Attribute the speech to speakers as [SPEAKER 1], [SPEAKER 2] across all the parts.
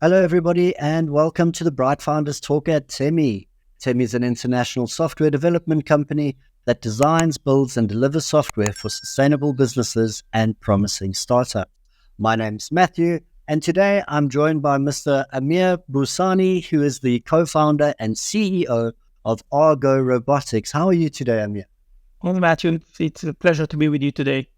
[SPEAKER 1] Hello, everybody, and welcome to the Bright Founders Talk at Temi. Temi is an international software development company that designs, builds, and delivers software for sustainable businesses and promising startups. My name's Matthew, and today I'm joined by Mr. Amir Bousani, who is the co-founder and CEO of R-Go Robotics. How are you today, Amir?
[SPEAKER 2] Well, Matthew, it's a pleasure to be with you today.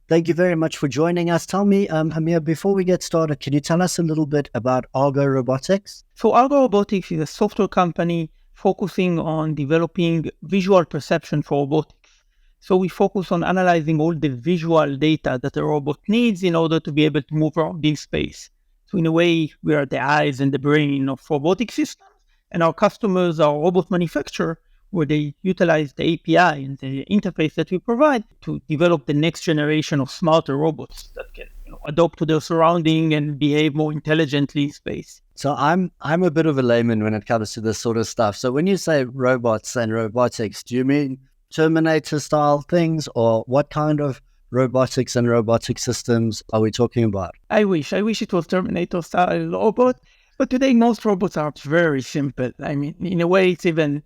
[SPEAKER 1] Thank you very much for joining us. Tell me, Amir, before we get started, can you tell us a little bit about R-Go Robotics?
[SPEAKER 2] So Argo Robotics is a software company focusing on developing visual perception for robotics. So we focus on analyzing all the visual data that a robot needs in order to be able to move around in space. So in a way, we are the eyes and the brain of robotic systems, and our customers are robot manufacturers where they utilize the API and the interface that we provide to develop the next generation of smarter robots that can adapt to their surrounding and behave more intelligently in space.
[SPEAKER 1] So I'm a bit of a layman when it comes to this sort of stuff. So when you say robots and robotics, do you mean Terminator style things, or what kind of robotics and robotic systems are we talking about?
[SPEAKER 2] I wish it was Terminator style robot, but today most robots are very simple. I mean, in a way, it's even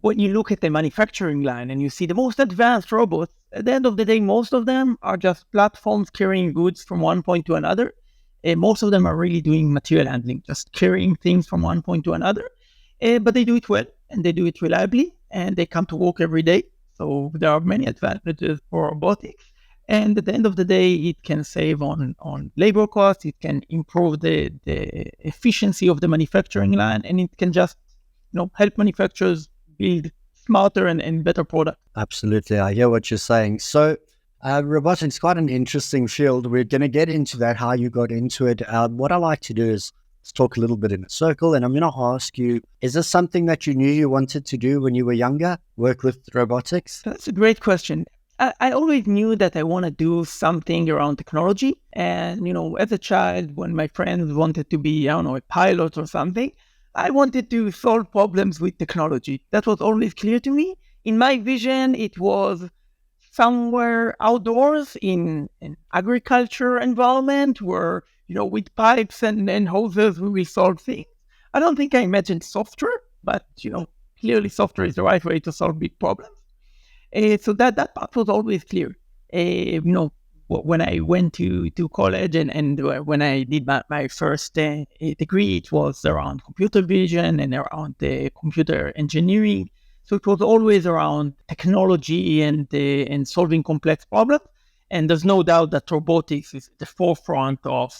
[SPEAKER 2] when you look at the manufacturing line and you see the most advanced robots, at the end of the day, most of them are just platforms carrying goods from one point to another. Most of them are really doing material handling, just carrying things from one point to another. But they do it well and they do it reliably and they come to work every day. So there are many advantages for robotics. And at the end of the day, it can save on labor costs. It can improve the efficiency of the manufacturing line, and it can just help manufacturers build smarter and better products.
[SPEAKER 1] Absolutely. I hear what you're saying. So robotics is quite an interesting field. We're going to get into that, how you got into it. What I like to do is talk a little bit in a circle, and I'm going to ask you, is this something that you knew you wanted to do when you were younger, work with robotics?
[SPEAKER 2] That's a great question. I always knew that I want to do something around technology. And, as a child, when my friends wanted to be, a pilot or something, I wanted to solve problems with technology. That was always clear to me. In my vision, it was somewhere outdoors in an agriculture environment where, with pipes and hoses, we will solve things. I don't think I imagined software, but, clearly software is the right way to solve big problems. So that part was always clear. When I went to college and when I did my first degree, it was around computer vision and around computer engineering. So it was always around technology and solving complex problems. And there's no doubt that robotics is at the forefront of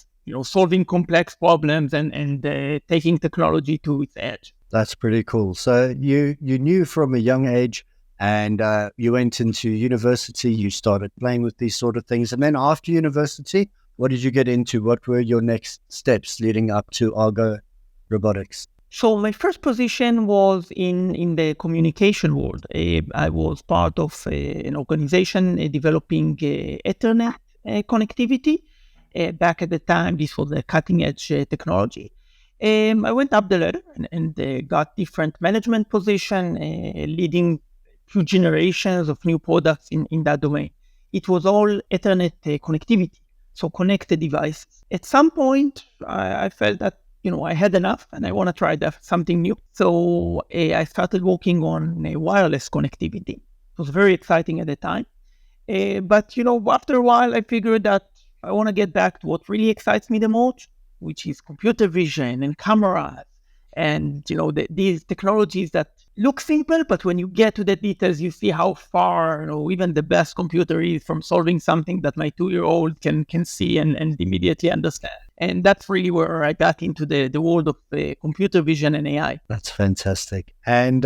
[SPEAKER 2] solving complex problems and taking technology to its edge.
[SPEAKER 1] That's pretty cool. So you knew from a young age, and you went into university, you started playing with these sort of things. And then after university, what did you get into? What were your next steps leading up to Argo Robotics?
[SPEAKER 2] So my first position was in the communication world. I was part of an organization developing Ethernet connectivity. Back at the time, this was a cutting-edge technology. I went up the ladder and got different management position, leading few generations of new products in that domain. It was all Ethernet connectivity, so connected devices. At some point, I felt that I had enough and I want to try something new. So I started working on wireless connectivity. It was very exciting at the time. But after a while, I figured that I want to get back to what really excites me the most, which is computer vision and cameras. And, these technologies that look simple, but when you get to the details, you see how far, even the best computer is from solving something that my 2-year-old can see and immediately understand. And that's really where I got into the world of computer vision and AI.
[SPEAKER 1] That's fantastic. And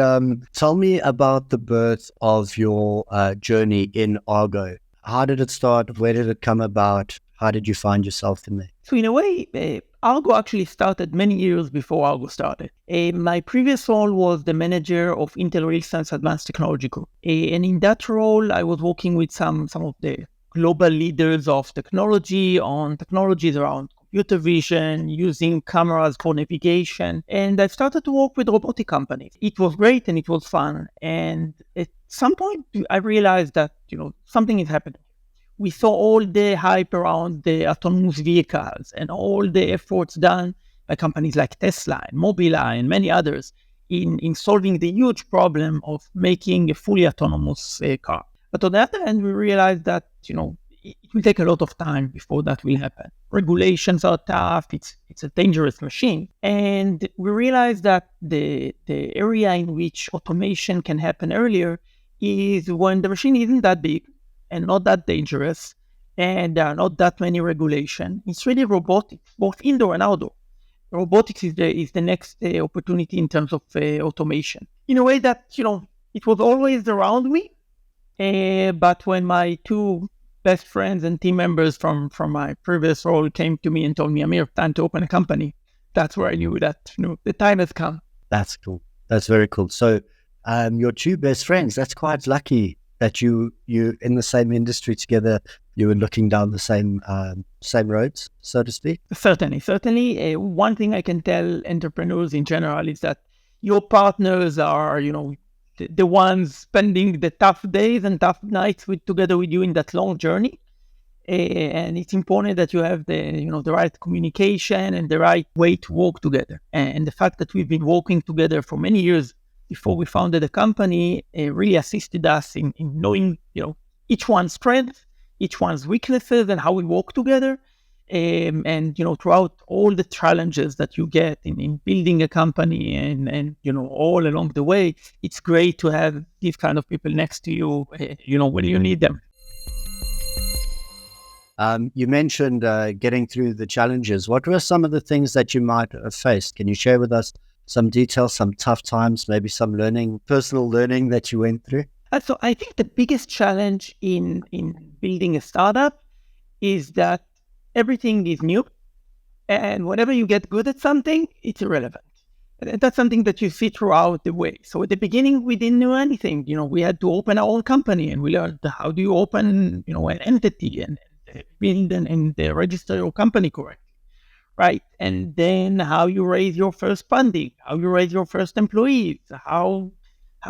[SPEAKER 1] tell me about the birth of your journey in Argo. How did it start? Where did it come about? How did you find yourself in there?
[SPEAKER 2] So in a way, Argo actually started many years before Argo started. My previous role was the manager of Intel Real-Time Advanced Technology Group. And in that role, I was working with some of the global leaders of technology on technologies around computer vision, using cameras for navigation. And I started to work with robotic companies. It was great and it was fun. And at some point, I realized that, something is happening. we saw all the hype around the autonomous vehicles and all the efforts done by companies like Tesla and Mobileye and many others in solving the huge problem of making a fully autonomous car. But on the other hand, we realized that, it will take a lot of time before that will happen. Regulations are tough. It's a dangerous machine. And we realized that the area in which automation can happen earlier is when the machine isn't that big and not that dangerous, and there are not that many regulations. It's really robotics, both indoor and outdoor. Robotics is the next opportunity in terms of automation. In a way that, it was always around me, but when my two best friends and team members from my previous role came to me and told me, Amir, time to open a company, that's where I knew that the time has come.
[SPEAKER 1] That's cool. That's very cool. So your two best friends, that's quite lucky that you in the same industry together, you were looking down the same roads, so to speak?
[SPEAKER 2] Certainly. One thing I can tell entrepreneurs in general is that your partners are, the ones spending the tough days and tough nights together with you in that long journey. And it's important that you have the right communication and the right way to work together. And the fact that we've been working together for many years before we founded the company really assisted us in knowing, each one's strengths, each one's weaknesses, and how we work together. And throughout all the challenges that you get in building a company and all along the way, it's great to have these kind of people next to you, when you need them.
[SPEAKER 1] You mentioned getting through the challenges. What were some of the things that you might have faced? Can you share with us some details, some tough times, maybe some personal learning that you went through?
[SPEAKER 2] So I think the biggest challenge in building a startup is that everything is new, and whenever you get good at something, it's irrelevant. And that's something that you see throughout the way. So at the beginning, we didn't know anything. We had to open our own company, and we learned how do you open, an entity and build and register your company correctly, right? And then how you raise your first funding, how you raise your first employees, how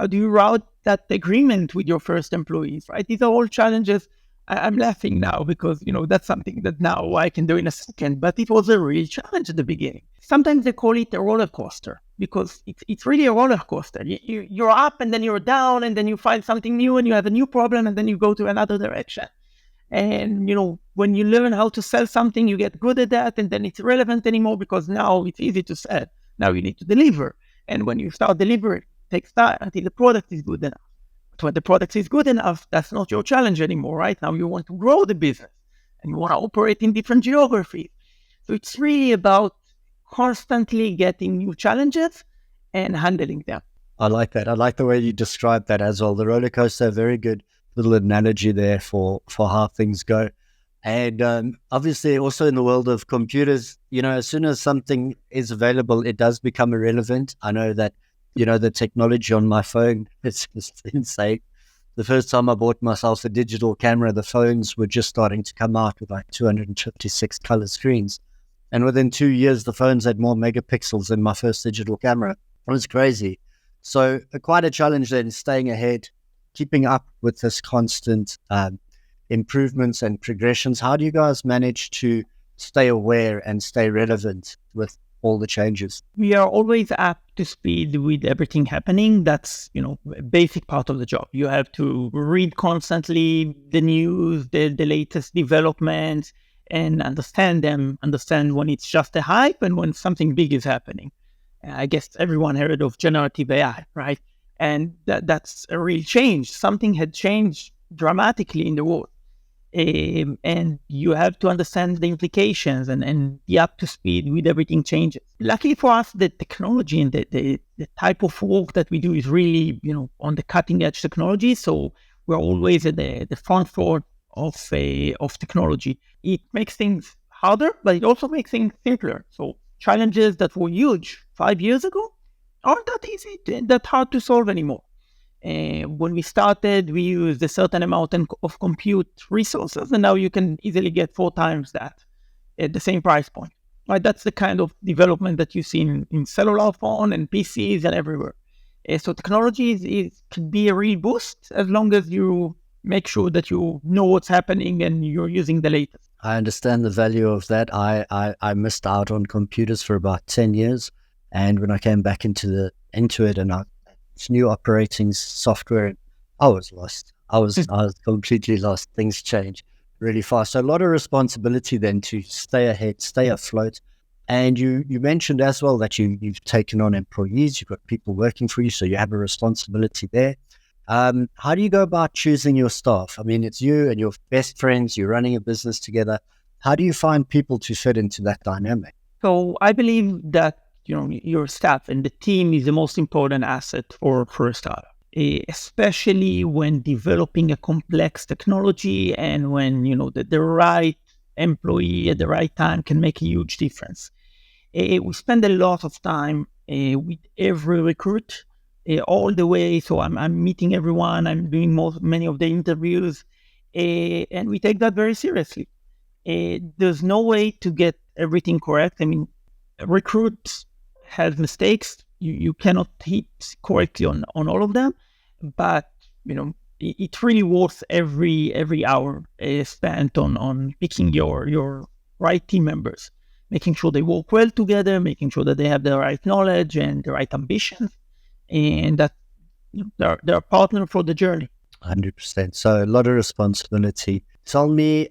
[SPEAKER 2] do you route that agreement with your first employees, right? These are all challenges. I'm laughing now because, that's something that now I can do in a second, but it was a real challenge at the beginning. Sometimes they call it a roller coaster because it's really a roller coaster. You're up and then you're down and then you find something new and you have a new problem and then you go to another direction. And, when you learn how to sell something, you get good at that and then it's irrelevant anymore because now it's easy to sell. Now you need to deliver. And when you start delivering, it takes time until the product is good enough. But when the product is good enough, that's not your challenge anymore, right? Now you want to grow the business and you want to operate in different geographies. So it's really about constantly getting new challenges and handling them.
[SPEAKER 1] I like that. I like the way you described that as well. The roller coaster, very good little analogy there for how things go. And obviously also in the world of computers, as soon as something is available, it does become irrelevant. I know that, the technology on my phone, it's just insane. The first time I bought myself a digital camera, the phones were just starting to come out with like 256 color screens. And within 2 years, the phones had more megapixels than my first digital camera. It was crazy. So quite a challenge then, staying ahead, keeping up with this constant improvements and progressions. How do you guys manage to stay aware and stay relevant with all the changes?
[SPEAKER 2] We are always up to speed with everything happening. That's, a basic part of the job. You have to read constantly the news, the latest developments, and understand when it's just a hype and when something big is happening. I guess everyone heard of generative AI, right? And that's a real change. Something had changed dramatically in the world. And you have to understand the implications and be up to speed with everything changes. Luckily for us, the technology and the type of work that we do is really, on the cutting edge technology. So we're always at the front foot of technology. It makes things harder, but it also makes things simpler. So challenges that were huge 5 years ago aren't that easy, that hard to solve anymore. When we started, we used a certain amount of compute resources, and now you can easily get 4 times that at the same price point. Right? That's the kind of development that you see in cellular phone and PCs and everywhere. So technology can be a real boost as long as you make sure that you know what's happening and you're using the latest.
[SPEAKER 1] I understand the value of that. I missed out on computers for about 10 years. And when I came back into it and it's new operating software, I was lost. I was completely lost. Things change really fast. So a lot of responsibility then to stay ahead, stay afloat. And you mentioned as well that you've taken on employees, you've got people working for you, so you have a responsibility there. How do you go about choosing your staff? I mean, it's you and your best friends, you're running a business together. How do you find people to fit into that dynamic?
[SPEAKER 2] So I believe that your staff and the team is the most important asset for a startup, especially when developing a complex technology and when the right employee at the right time can make a huge difference. We spend a lot of time with every recruit all the way. So I'm meeting everyone. I'm doing many of the interviews, and we take that very seriously. There's no way to get everything correct. I mean, recruits have mistakes. You cannot hit correctly on all of them, but it's really worth every hour spent on picking your right team members, making sure they work well together, making sure that they have the right knowledge and the right ambitions, and that they're a partner for the journey.
[SPEAKER 1] 100%. So a lot of responsibility. Tell me,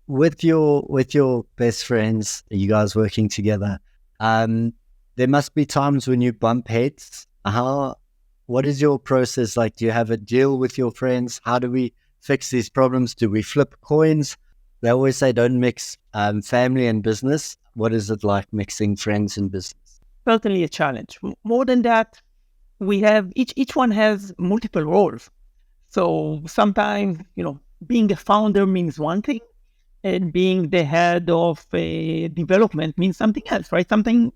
[SPEAKER 1] with your best friends, you guys working together, there must be times when you bump heads. What is your process like? Do you have a deal with your friends? How do we fix these problems? Do we flip coins? They always say don't mix family and business. What is it like mixing friends and business?
[SPEAKER 2] Certainly a challenge. More than that, we have each one has multiple roles. So sometimes, being a founder means one thing, and being the head of development means something else, right? Something,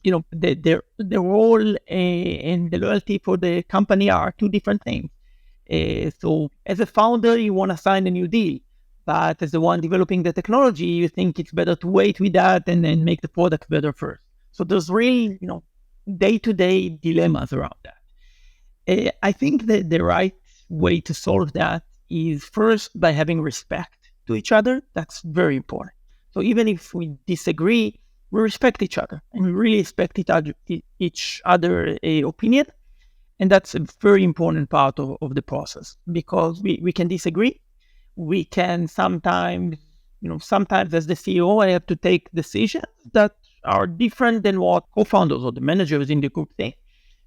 [SPEAKER 2] the role and the loyalty for the company are two different things. So as a founder, you want to sign a new deal, but as the one developing the technology, you think it's better to wait with that and then make the product better first. So there's really, day-to-day dilemmas around that. I think that the right way to solve that is first by having respect to each other. That's very important. So even if we disagree, we respect each other and we really respect each other opinion. And that's a very important part of the process, because we can disagree. We can sometimes as the CEO, I have to take decisions that are different than what co-founders or the managers in the group think,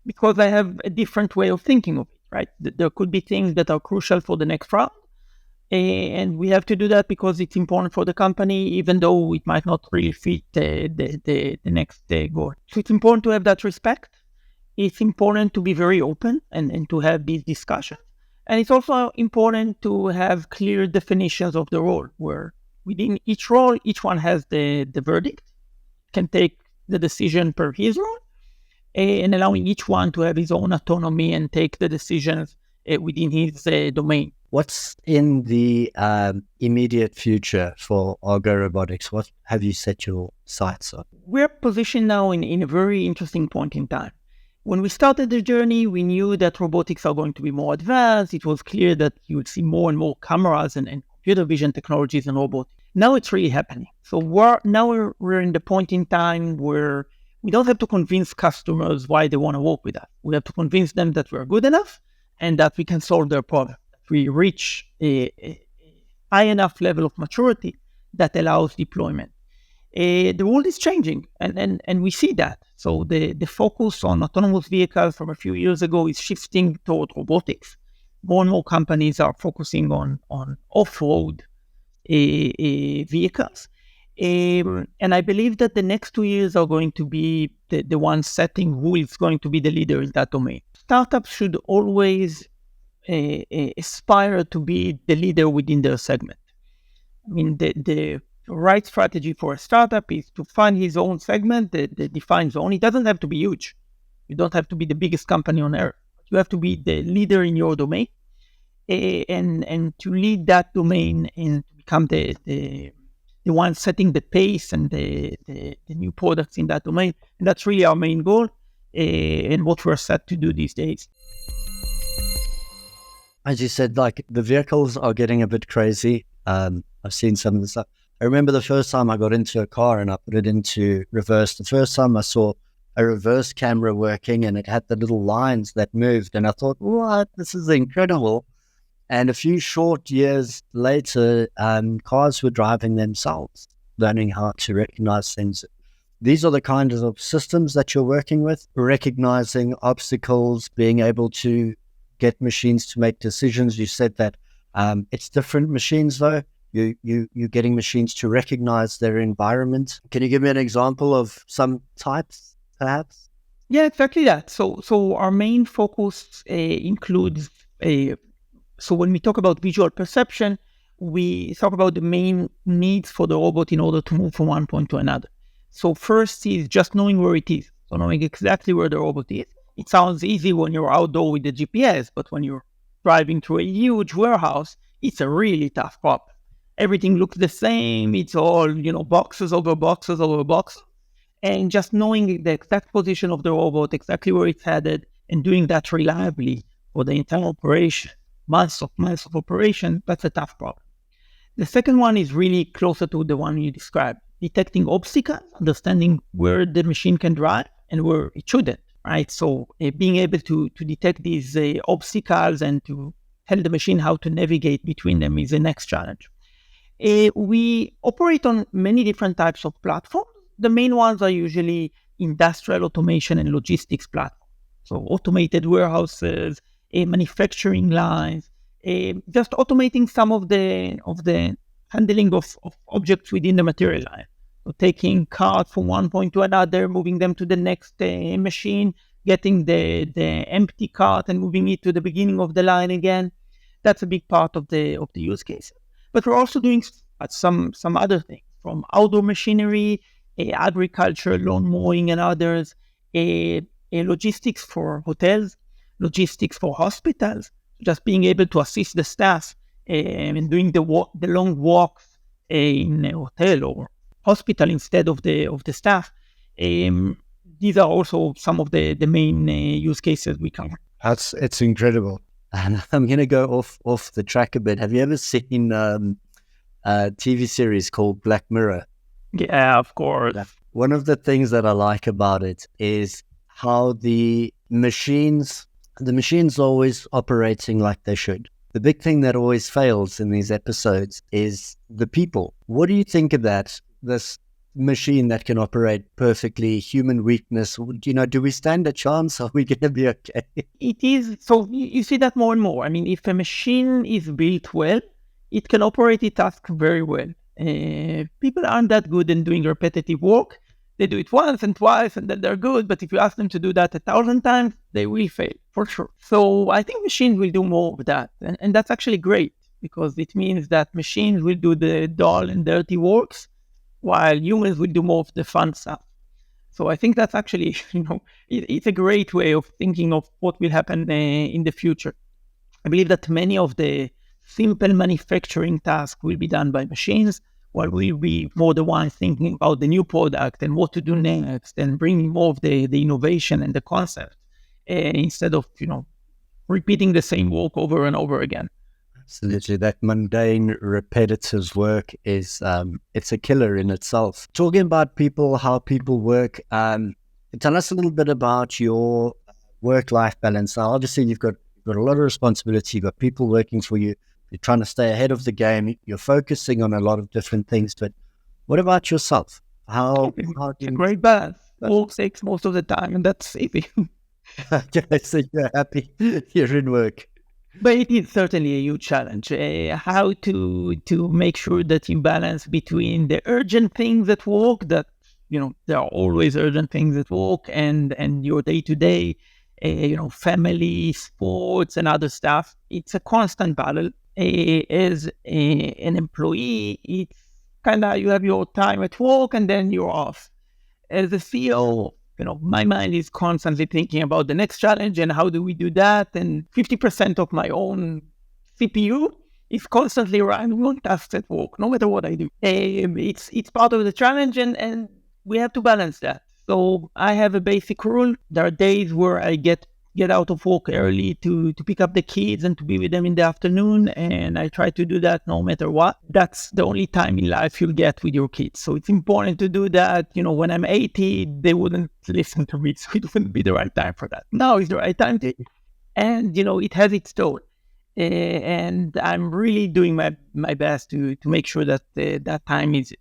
[SPEAKER 2] because I have a different way of thinking of it, right? There could be things that are crucial for the next round, and we have to do that because it's important for the company, even though it might not really fit the next goal. So it's important to have that respect. It's important to be very open and to have these discussions. And it's also important to have clear definitions of the role, where within each role, each one has the verdict, can take the decision per his role, and allowing each one to have his own autonomy and take the decisions within his domain.
[SPEAKER 1] What's in the immediate future for Argo Robotics? What have you set your sights on?
[SPEAKER 2] We're positioned now in a very interesting point in time. When we started the journey, we knew that robotics are going to be more advanced. It was clear that you would see more and more cameras and computer vision technologies in robotics. Now it's really happening. So we're in the point in time where we don't have to convince customers why they want to work with us. We have to convince them that we're good enough and that we can solve their problem. We reach a high enough level of maturity that allows deployment. The world is changing, and we see that. So the focus on autonomous vehicles from a few years ago is shifting toward robotics. More and more companies are focusing on off-road vehicles. And I believe that the next 2 years are going to be the ones setting who is going to be the leader in that domain. Startups should always aspire to be the leader within their segment. I mean, the right strategy for a startup is to find his own segment, the defined zone. It doesn't have to be huge. You don't have to be the biggest company on earth. You have to be the leader in your domain, and to lead that domain and to become the one setting the pace and the new products in that domain. And that's really our main goal and what we're set to do these days.
[SPEAKER 1] as you said, like the vehicles are getting a bit crazy. I've seen some of the stuff. I remember the first time I got into a car and I put it into reverse. The first time I saw a reverse camera working and it had the little lines that moved. And I thought, what? This is incredible. And a few short years later, cars were driving themselves, learning how to recognize things. These are the kinds of systems that you're working with, recognizing obstacles, being able to get machines to make decisions. You said that it's different machines, though. You're getting machines to recognize their environment. Can you give me an example of some types, perhaps?
[SPEAKER 2] Yeah, exactly that. So our main focus includes so when we talk about visual perception, we talk about the main needs for the robot in order to move from one point to another. So first is just knowing where it is. So knowing exactly where the robot is. It sounds easy when you're outdoor with the GPS, but when you're driving through a huge warehouse, it's a really tough problem. Everything looks the same. It's all, boxes over boxes over boxes. And just knowing the exact position of the robot, exactly where it's headed, and doing that reliably for the entire operation, months of operation, that's a tough problem. The second one is really closer to the one you described, detecting obstacles, understanding where the machine can drive and where it shouldn't, right? So being able to detect these obstacles and to tell the machine how to navigate between them is the next challenge. We operate on many different types of platforms. The main ones are usually industrial automation and logistics platforms. So automated warehouses, manufacturing lines, just automating some of the handling of objects within the material line. So taking carts from one point to another, moving them to the next machine, getting the empty cart and moving it to the beginning of the line again. That's a big part of the use case. But we're also doing some other things, from outdoor machinery, agriculture, lawn mowing, and others, logistics for hotels, logistics for hospitals, just being able to assist the staff and doing the long walks in a hotel or hospital instead of the staff. These are also some of the main use cases we cover.
[SPEAKER 1] It's incredible. And I'm going to go off the track a bit. Have you ever seen a TV series called Black Mirror?
[SPEAKER 2] Yeah, of course.
[SPEAKER 1] One of the things that I like about it is how the machines are always operating like they should. The big thing that always fails in these episodes is the people. What do you think of that? This machine that can operate perfectly, human weakness, do we stand a chance? Are we going to be okay?
[SPEAKER 2] It is. So you see that more and more. I mean, if a machine is built well, it can operate its task very well. People aren't that good in doing repetitive work. They do it once and twice and then they're good. But if you ask them to do that 1,000 times, they will fail for sure. So I think machines will do more of that. And that's actually great, because it means that machines will do the dull and dirty works while humans will do more of the fun stuff. So I think that's actually, it's a great way of thinking of what will happen in the future. I believe that many of the simple manufacturing tasks will be done by machines, while we'll be more the ones thinking about the new product and what to do next and bringing more of the innovation and the concept instead of, repeating the same work over and over again.
[SPEAKER 1] Absolutely. That mundane, repetitive work is, it's a killer in itself. Talking about people, how people work, tell us a little bit about your work-life balance. Now, obviously, you've got a lot of responsibility. You've got people working for you. You're trying to stay ahead of the game. You're focusing on a lot of different things. But what about yourself? How do you...
[SPEAKER 2] A great balance. Work takes most of the time, and that's easy.
[SPEAKER 1] Okay, so you're happy you're in work.
[SPEAKER 2] But it is certainly a huge challenge. How to make sure that you balance between the urgent things at work, that there are always urgent things at work, and your day-to-day, family, sports, and other stuff. It's a constant battle. As an employee, it's kind of, you have your time at work and then you're off. As a CEO, my mind is constantly thinking about the next challenge and how do we do that. And 50% of my own CPU is constantly running on tasks at work, no matter what I do. It's part of the challenge, and we have to balance that. So I have a basic rule. There are days where I get get out of work early to pick up the kids and to be with them in the afternoon. And I try to do that no matter what. That's the only time in life you'll get with your kids. So it's important to do that. When I'm 80, they wouldn't listen to me. So it wouldn't be the right time for that. Now is the right time to, and it has its toll. And I'm really doing my best to make sure that that time is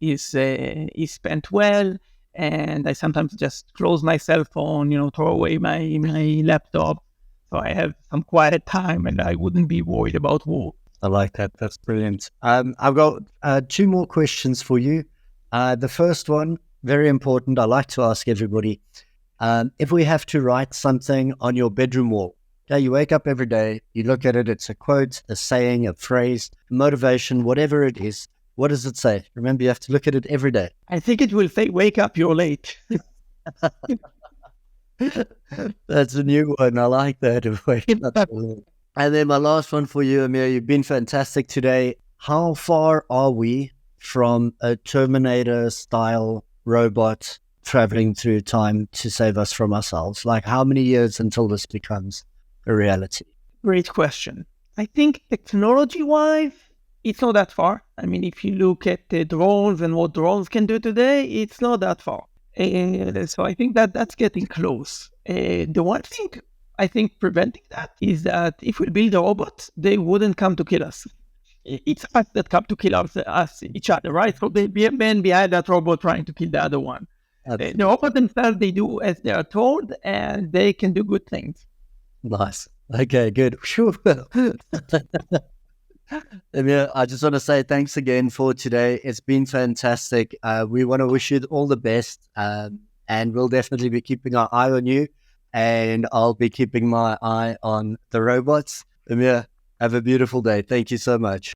[SPEAKER 2] spent well. And I sometimes just close my cell phone, throw away my laptop, so I have some quiet time, and I wouldn't be worried about work.
[SPEAKER 1] I like that. That's brilliant. I've got 2 more questions for you. The first one, very important. I like to ask everybody, if we have to write something on your bedroom wall. Okay, you wake up every day, you look at it, it's a quote, a saying, a phrase, motivation, whatever it is. What does it say? Remember, you have to look at it every day.
[SPEAKER 2] I think it will say, "Wake up, you're late."
[SPEAKER 1] That's a new one. I like that. And then my last one for you, Amir. You've been fantastic today. How far are we from a Terminator-style robot traveling through time to save us from ourselves? Like, how many years until this becomes a reality?
[SPEAKER 2] Great question. I think technology-wise, it's not that far. I mean, if you look at the drones and what drones can do today, it's not that far. So I think that's getting close. The one thing I think preventing that is that if we build a robot, they wouldn't come to kill us. It's us that come to kill us each other, right? So there'll be a man behind that robot trying to kill the other one. The robot themselves, they do as they are told, and they can do good things.
[SPEAKER 1] Nice. Okay, good. Sure. Amir, I just want to say thanks again for today. It's been fantastic. We want to wish you all the best, and we'll definitely be keeping our eye on you, and I'll be keeping my eye on the robots. Amir, have a beautiful day. Thank you so much.